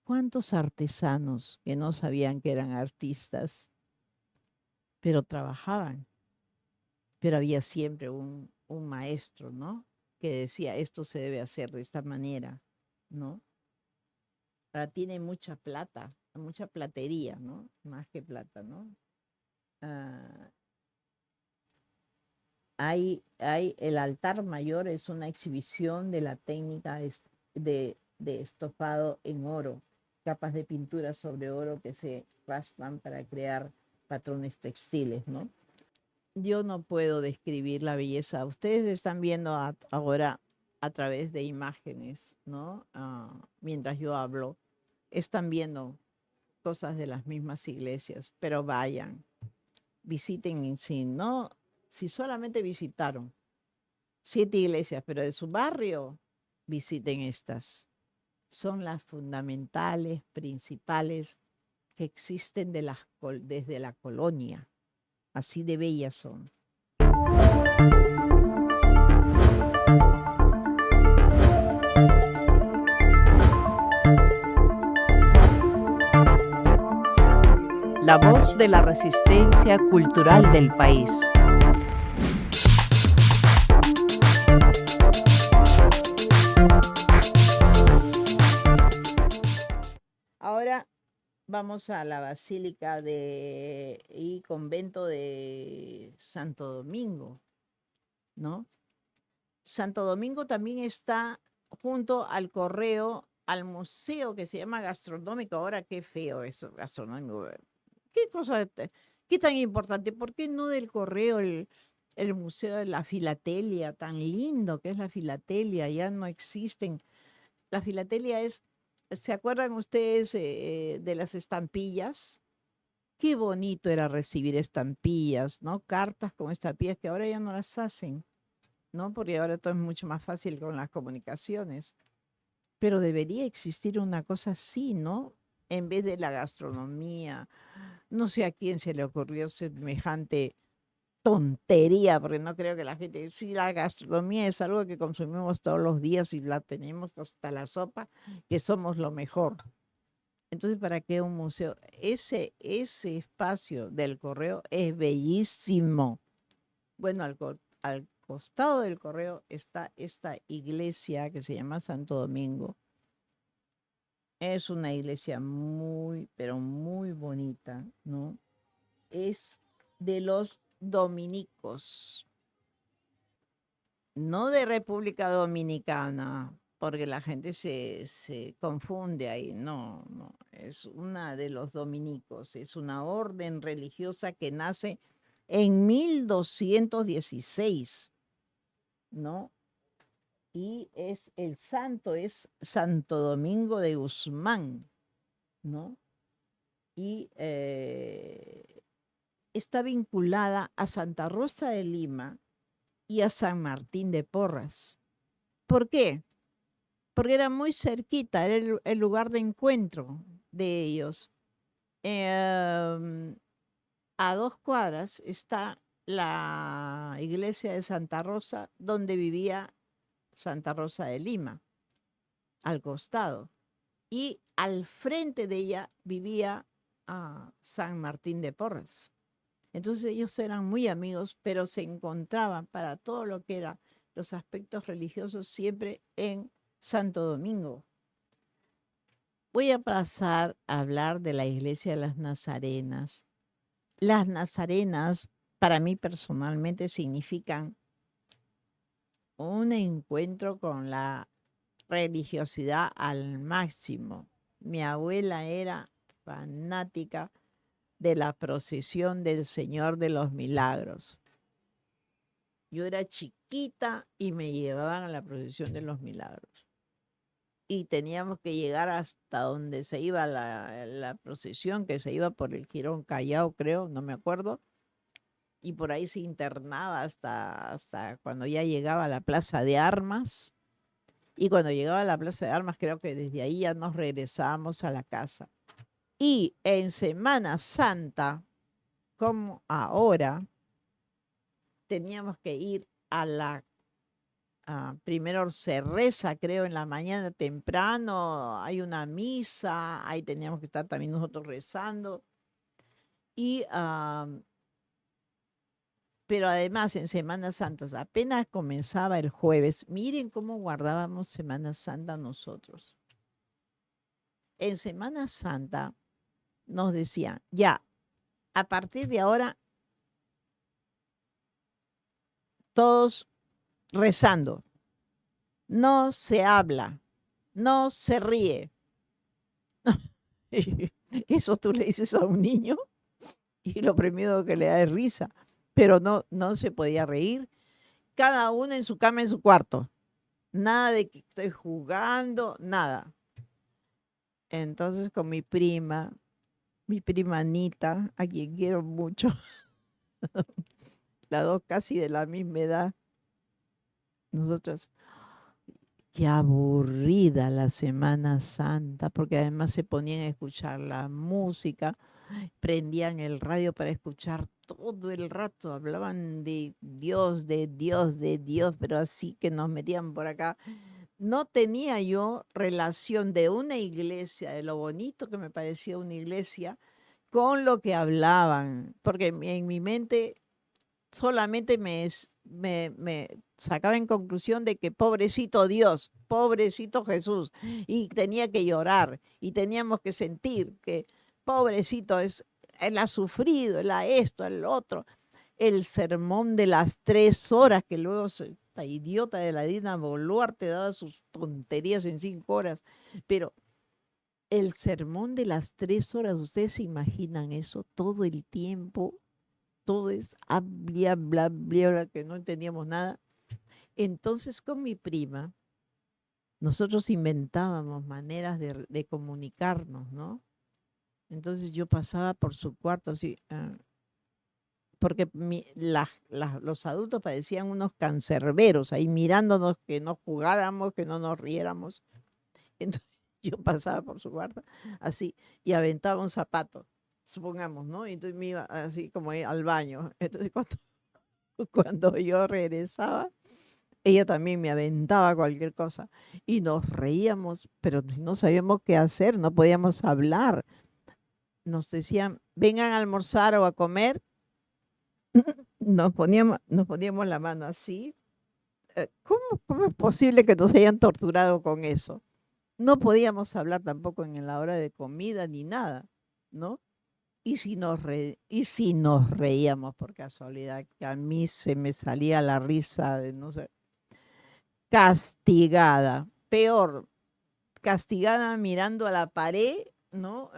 ¿Cuántos artesanos que no sabían que eran artistas, pero trabajaban? Pero había siempre un maestro, ¿no? Que decía, esto se debe hacer de esta manera, ¿no? Ahora tiene mucha plata, mucha platería, ¿no? Más que plata, ¿no? Ah, hay el altar mayor, es una exhibición de la técnica de estofado en oro, capas de pintura sobre oro que se raspan para crear patrones textiles, ¿no? Yo no puedo describir la belleza. Ustedes están viendo ahora a través de imágenes, ¿no? Mientras yo hablo, están viendo cosas de las mismas iglesias, pero vayan, visiten, si no, si solamente visitaron 7 iglesias, pero de su barrio, visiten estas. Son las fundamentales, principales que existen desde la colonia. Así de bellas son. La voz de la resistencia cultural del país. Ahora vamos a la Basílica y Convento de Santo Domingo, ¿no? Santo Domingo también está junto al Correo, al museo que se llama Gastronómico. Ahora qué feo eso, gastronómico. ¿Qué cosa, qué tan importante? ¿Por qué no del Correo el Museo de la Filatelia, tan lindo que es la filatelia? Ya no existen. La filatelia es, ¿se acuerdan ustedes de las estampillas? Qué bonito era recibir estampillas, ¿no? Cartas con estampillas que ahora ya no las hacen, ¿no? Porque ahora todo es mucho más fácil con las comunicaciones. Pero debería existir una cosa así, ¿no? En vez de la gastronomía. No sé a quién se le ocurrió semejante tontería, porque no creo que la gente, sí, la gastronomía es algo que consumimos todos los días y la tenemos hasta la sopa, que somos lo mejor. Entonces, ¿para qué un museo? Ese espacio del correo es bellísimo. Bueno, al costado del correo está esta iglesia que se llama Santo Domingo. Es una iglesia muy, pero muy bonita, ¿no? Es de los dominicos, no de República Dominicana, porque la gente se confunde ahí. No, no, es una de los dominicos, es una orden religiosa que nace en 1216, ¿no? Y el santo es Santo Domingo de Guzmán, ¿no? y está vinculada a Santa Rosa de Lima y a San Martín de Porras. ¿Por qué? Porque era muy cerquita, era el lugar de encuentro de ellos. Em, a 2 cuadras está la iglesia de Santa Rosa, donde vivía Santa Rosa de Lima, al costado. Y al frente de ella vivía San Martín de Porras. Entonces ellos eran muy amigos, pero se encontraban para todo lo que eran los aspectos religiosos siempre en Santo Domingo. Voy a pasar a hablar de la iglesia de las Nazarenas. Las Nazarenas, para mí personalmente, significan un encuentro con la religiosidad al máximo. Mi abuela era fanática de la procesión del Señor de los Milagros. Yo era chiquita y me llevaban a la procesión de los Milagros. Y teníamos que llegar hasta donde se iba la procesión, que se iba por el Jirón Callao, creo, no me acuerdo. Y por ahí se internaba hasta cuando ya llegaba a la Plaza de Armas. Y cuando llegaba a la Plaza de Armas, creo que desde ahí ya nos regresábamos a la casa. Y en Semana Santa, como ahora, teníamos que ir a primero se reza, creo, en la mañana temprano, hay una misa, ahí teníamos que estar también nosotros rezando. Y, pero además en Semana Santa, apenas comenzaba el jueves, miren cómo guardábamos Semana Santa nosotros. En Semana Santa nos decían, ya, a partir de ahora, todos rezando, no se habla, no se ríe. Eso tú le dices a un niño y lo primero que le da es risa, pero no se podía reír. Cada uno en su cama, en su cuarto. Nada de que estoy jugando, nada. Entonces con mi prima Anita, a quien quiero mucho, las dos casi de la misma edad, nosotras, qué aburrida la Semana Santa, porque además se ponían a escuchar la música, prendían el radio para escuchar todo el rato, hablaban de Dios, de Dios, de Dios, pero así que nos metían por acá. No tenía yo relación de una iglesia, de lo bonito que me parecía una iglesia, con lo que hablaban, porque en mi mente solamente me sacaba en conclusión de que pobrecito Dios, pobrecito Jesús, y tenía que llorar, y teníamos que sentir que pobrecito él ha sufrido, él ha esto, el otro. El sermón de las 3 horas, que luego esta idiota de la Dina Boluarte daba sus tonterías en 5 horas, pero el sermón de las 3 horas, ¿ustedes se imaginan eso todo el tiempo? Todo es bla, bla, bla, bla, que no entendíamos nada. Entonces con mi prima, nosotros inventábamos maneras de comunicarnos, ¿no? Entonces yo pasaba por su cuarto así, porque los adultos parecían unos cancerberos ahí mirándonos que no jugáramos, que no nos riéramos. Entonces yo pasaba por su cuarto así y aventaba un zapato, supongamos, ¿no? Y entonces me iba así como al baño. Entonces cuando yo regresaba, ella también me aventaba cualquier cosa y nos reíamos, pero no sabíamos qué hacer, no podíamos hablar. Nos decían, vengan a almorzar o a comer. Nos poníamos la mano así. ¿Cómo es posible que nos hayan torturado con eso? No podíamos hablar tampoco en la hora de comida ni nada, ¿no? Y si nos reíamos por casualidad, que a mí se me salía la risa de no sé, castigada, peor, castigada mirando a la pared, ¿no?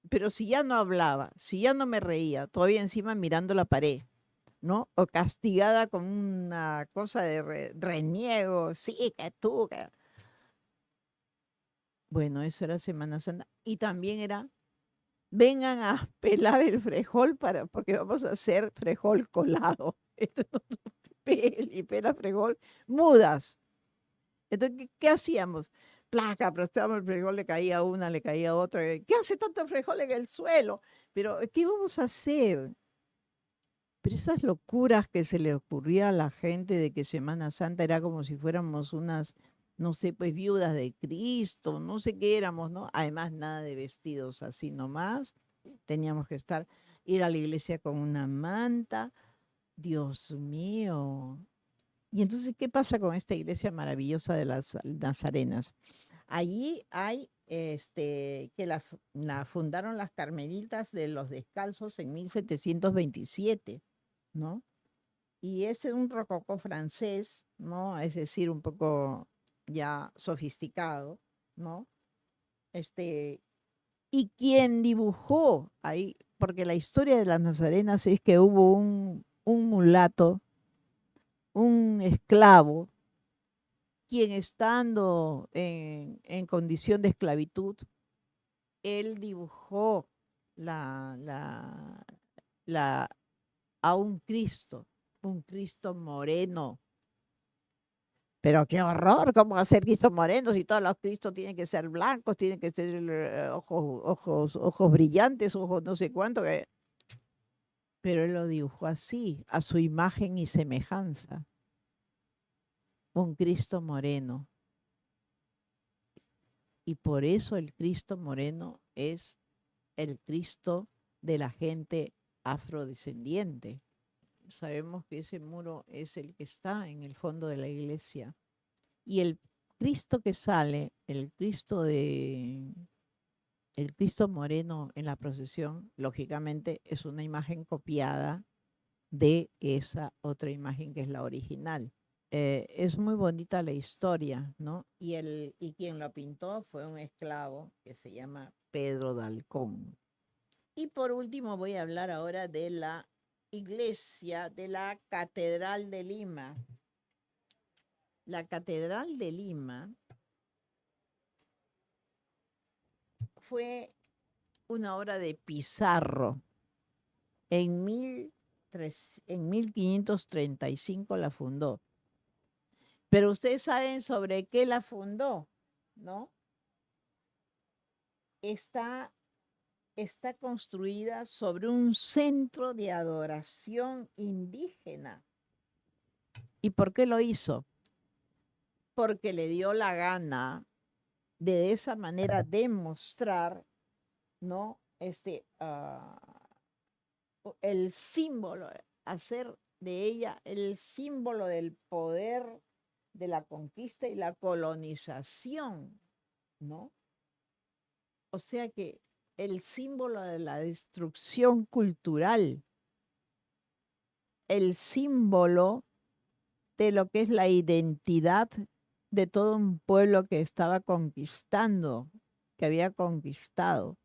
Pero si ya no hablaba, si ya no me reía, todavía encima mirando la pared, ¿no? O castigada con una cosa de reniego, sí, que tú, que... Bueno, eso era Semana Santa. Y también era, vengan a pelar el frejol porque vamos a hacer frejol colado. Esto no y pela frejol mudas. Entonces, ¿qué hacíamos? Placa, aplastábamos el frijol, le caía una, le caía otra. ¿Qué hace tanto frijol en el suelo? Pero, ¿qué vamos a hacer? Pero esas locuras que se le ocurría a la gente de que Semana Santa era como si fuéramos unas, no sé, pues viudas de Cristo, no sé qué éramos, ¿no? Además, nada de vestidos así nomás. Teníamos que ir a la iglesia con una manta. Dios mío. Y entonces, ¿qué pasa con esta iglesia maravillosa de las Nazarenas? Allí hay, que la fundaron las Carmelitas de los Descalzos en 1727, ¿no? Y es un rococó francés, ¿no? Es decir, un poco ya sofisticado, ¿no? Este, y quien dibujó ahí, porque la historia de las Nazarenas es que hubo un mulato, un esclavo, quien estando en condición de esclavitud, él dibujó la, la, la, a un Cristo moreno. Pero qué horror, ¿cómo hacer Cristo moreno si todos los Cristos tienen que ser blancos, tienen que ser ojos brillantes, ojos no sé cuánto? Pero él lo dibujó así, a su imagen y semejanza, un Cristo moreno. Y por eso el Cristo moreno es el Cristo de la gente afrodescendiente. Sabemos que ese muro es el que está en el fondo de la iglesia. Y el Cristo que sale, el Cristo moreno en la procesión, lógicamente es una imagen copiada de esa otra imagen que es la original. Es muy bonita la historia, ¿no? Y quien lo pintó fue un esclavo que se llama Pedro de Alcón. Y por último voy a hablar ahora de la iglesia de la Catedral de Lima. La Catedral de Lima fue una obra de Pizarro. En, en 1535 la fundó. Pero ustedes saben sobre qué la fundó, ¿no? Está construida sobre un centro de adoración indígena. ¿Y por qué lo hizo? Porque le dio la gana de esa manera demostrar, ¿no? El símbolo, hacer de ella el símbolo del poder de la conquista y la colonización, ¿no? O sea que el símbolo de la destrucción cultural, el símbolo de lo que es la identidad de todo un pueblo que estaba conquistando, que había conquistado.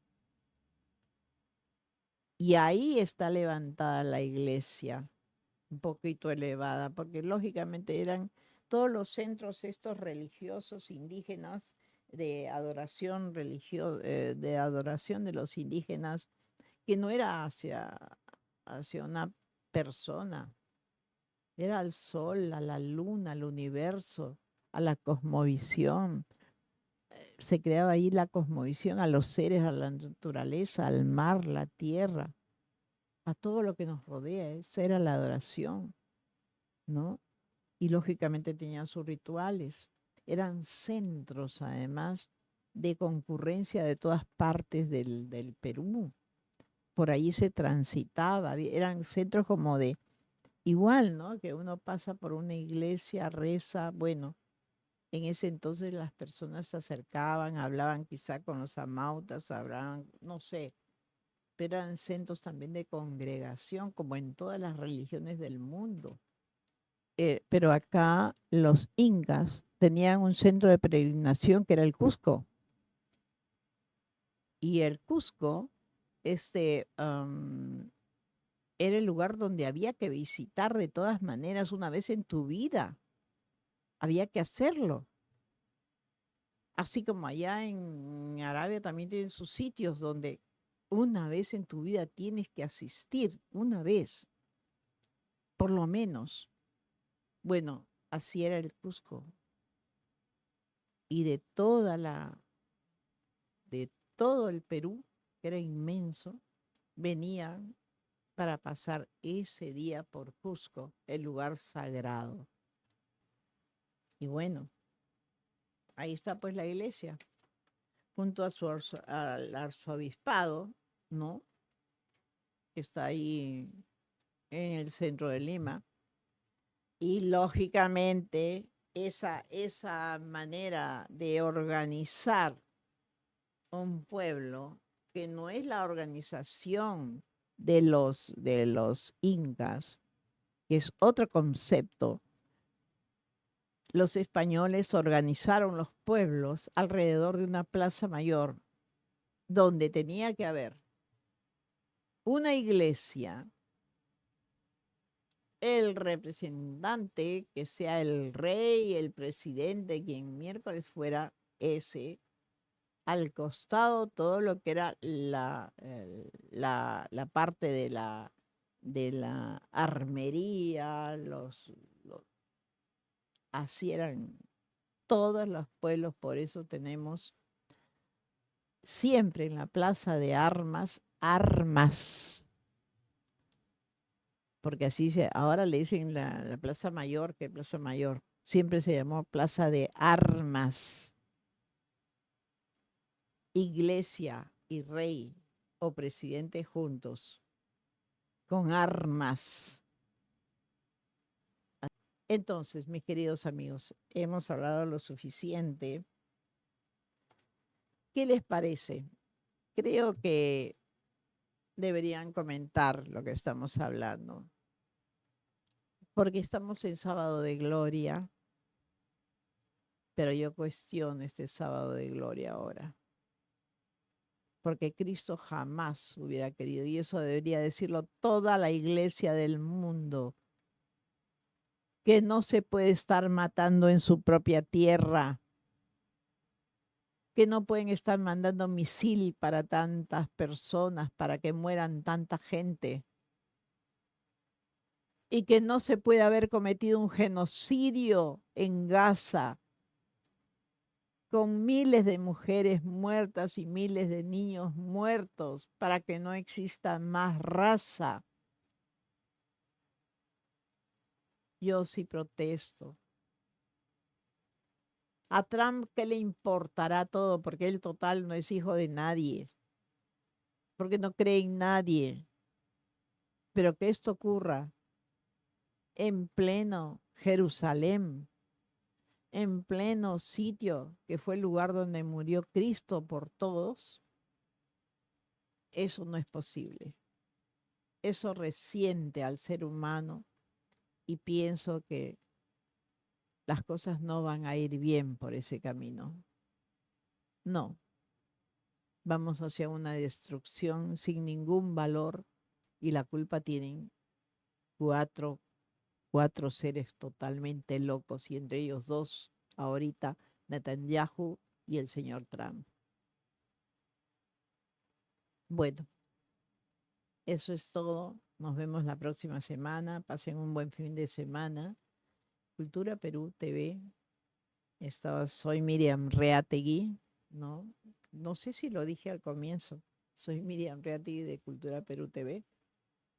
Y ahí está levantada la iglesia, un poquito elevada, porque lógicamente eran todos los centros estos religiosos indígenas de adoración de adoración de los indígenas, que no era hacia una persona, era al sol, a la luna, al universo, a la cosmovisión. Se creaba ahí la cosmovisión a los seres, a la naturaleza, al mar, la tierra, a todo lo que nos rodea. Esa era la adoración, ¿no? Y lógicamente tenían sus rituales. Eran centros, además, de concurrencia de todas partes del Perú. Por ahí se transitaba, eran centros como de igual, ¿no? Que uno pasa por una iglesia, reza, bueno, en ese entonces las personas se acercaban, hablaban quizá con los amautas, hablaban, no sé, pero eran centros también de congregación, como en todas las religiones del mundo. Pero acá los incas tenían un centro de peregrinación que era el Cusco. Y el Cusco, era el lugar donde había que visitar de todas maneras una vez en tu vida. Había que hacerlo. Así como allá en Arabia también tienen sus sitios donde una vez en tu vida tienes que asistir, una vez, por lo menos. Bueno, así era el Cusco. Y de todo el Perú, que era inmenso, venían para pasar ese día por Cusco, el lugar sagrado. Y bueno, ahí está pues la iglesia, junto a al arzobispado, ¿no? Que está ahí en el centro de Lima. Y lógicamente esa manera de organizar un pueblo, que no es la organización de los incas, que es otro concepto. Los españoles organizaron los pueblos alrededor de una plaza mayor, donde tenía que haber una iglesia, el representante, que sea el rey, el presidente, quien miércoles fuera ese, al costado todo lo que era la parte de la armería, así eran todos los pueblos, por eso tenemos siempre en la plaza de armas, armas, porque ahora le dicen la Plaza Mayor, que Plaza Mayor, siempre se llamó Plaza de Armas, iglesia y rey o presidente juntos, con armas. Entonces, mis queridos amigos, hemos hablado lo suficiente. ¿Qué les parece? Creo que deberían comentar lo que estamos hablando, porque estamos en sábado de gloria, pero yo cuestiono este sábado de gloria ahora, porque Cristo jamás hubiera querido, y eso debería decirlo toda la iglesia del mundo, que no se puede estar matando en su propia tierra, que no pueden estar mandando misil para tantas personas, para que mueran tanta gente, y que no se puede haber cometido un genocidio en Gaza con miles de mujeres muertas y miles de niños muertos para que no exista más raza. Yo sí protesto. A Trump, ¿qué le importará todo? Porque él total no es hijo de nadie, porque no cree en nadie. Pero que esto ocurra en pleno Jerusalén, en pleno sitio que fue el lugar donde murió Cristo por todos, eso no es posible. Eso resiente al ser humano y pienso que las cosas no van a ir bien por ese camino. No, vamos hacia una destrucción sin ningún valor y la culpa tienen cuatro seres totalmente locos y entre ellos dos ahorita, Netanyahu y el señor Trump. Bueno, eso es todo. Nos vemos la próxima semana. Pasen un buen fin de semana. Cultura Perú TV. Soy Miriam Reategui, ¿no? No sé si lo dije al comienzo. Soy Miriam Reategui de Cultura Perú TV,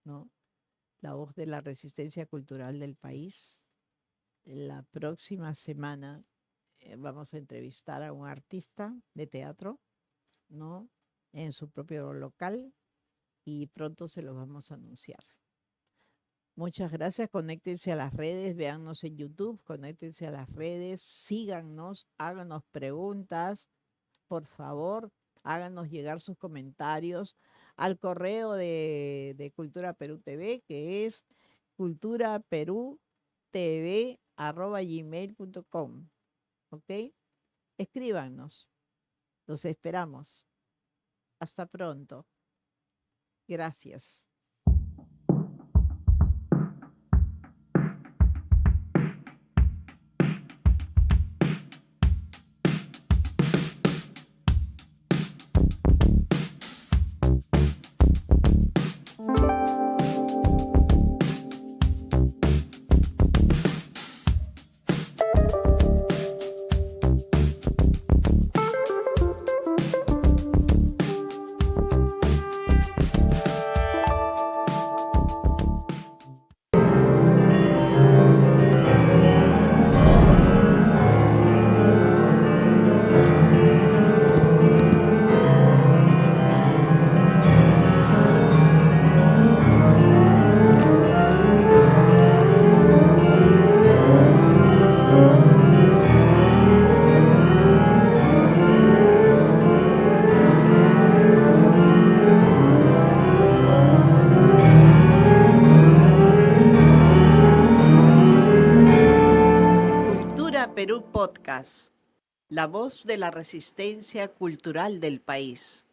¿no? La voz de la resistencia cultural del país. La próxima semana vamos a entrevistar a un artista de teatro, ¿no? En su propio local y pronto se los vamos a anunciar. Muchas gracias, conéctense a las redes, véannos en YouTube, conéctense a las redes, síganos, háganos preguntas, por favor, háganos llegar sus comentarios al correo de Cultura Perú TV, que es culturaperutv@gmail.com, ¿ok? Escríbanos, los esperamos. Hasta pronto. Gracias. Perú Podcast, la voz de la resistencia cultural del país.